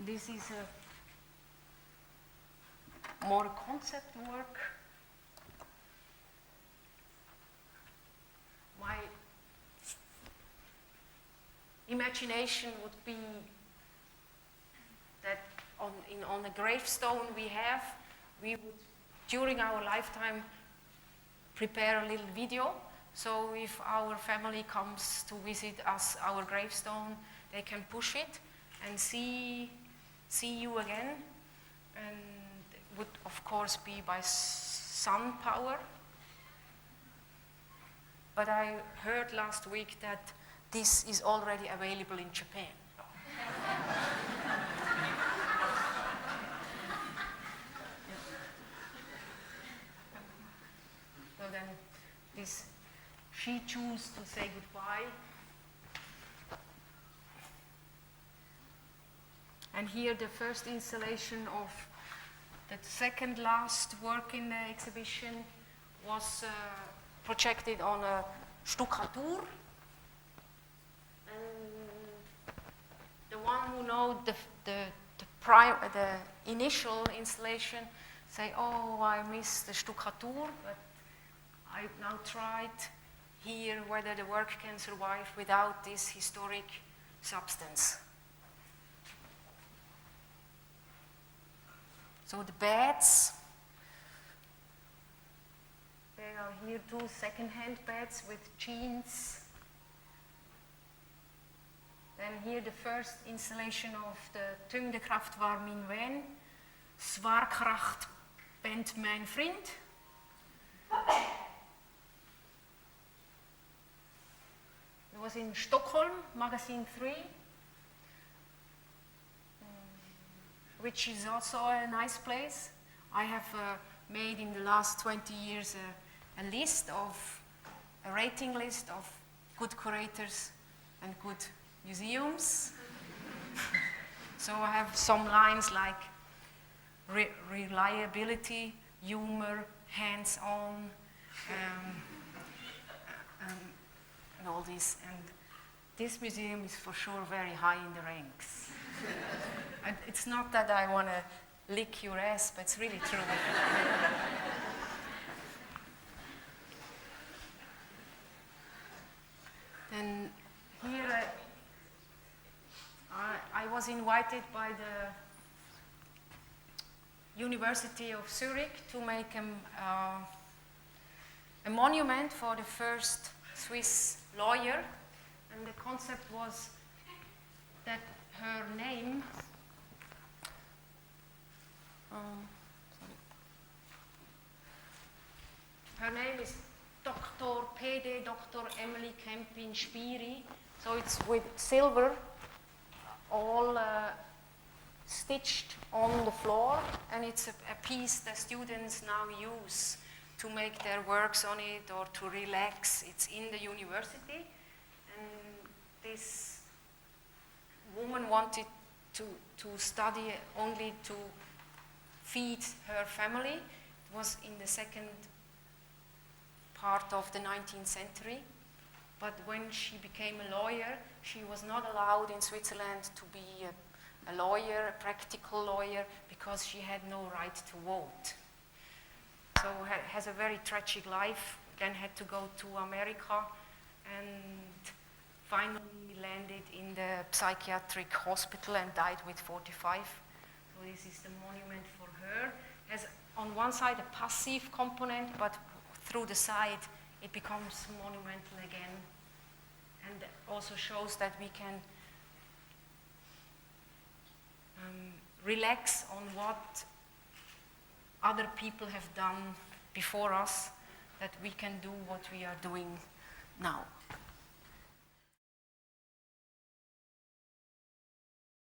This is a more concept work. My imagination would be that on a gravestone we would, during our lifetime, prepare a little video. So if our family comes to visit us, our gravestone, they can push it and see you again. And it would, of course, be by sun power. But I heard last week that this is already available in Japan. So then she chose to say goodbye. And here the first installation of the second last work in the exhibition was projected on a stuccatur. And the one who knows the initial installation say, oh, I miss the stuccatur, but I now tried here whether the work can survive without this historic substance. So the beds, there are here 2 second-hand beds with jeans. Then here the first installation of the Tyngdekraft war min vän, Zwaarkracht bent mijn vriend. It was in Stockholm, Magazine 3. Which is also a nice place. I have made in the last 20 years a rating list of good curators and good museums. So I have some lines like reliability, humor, hands-on, and all this. And this museum is for sure very high in the ranks. And it's not that I want to lick your ass, but it's really true. Then here I was invited by the University of Zurich to make a monument for the first Swiss lawyer. And the concept was that her name, her name is Dr. P.D. Dr. Emily Kempin Spiri. So it's with silver, all stitched on the floor, and it's a piece that students now use to make their works on it or to relax. It's in the university, and this woman wanted to study only to feed her family. It was in the second part of the 19th century. But when she became a lawyer, she was not allowed in Switzerland to be a lawyer, a practical lawyer, because she had no right to vote. So has a very tragic life, then had to go to America and finally landed in the psychiatric hospital and died with 45. So this is the monument for her. Has on one side a passive component, but through the side it becomes monumental again. And also shows that we can relax on what other people have done before us, that we can do what we are doing now.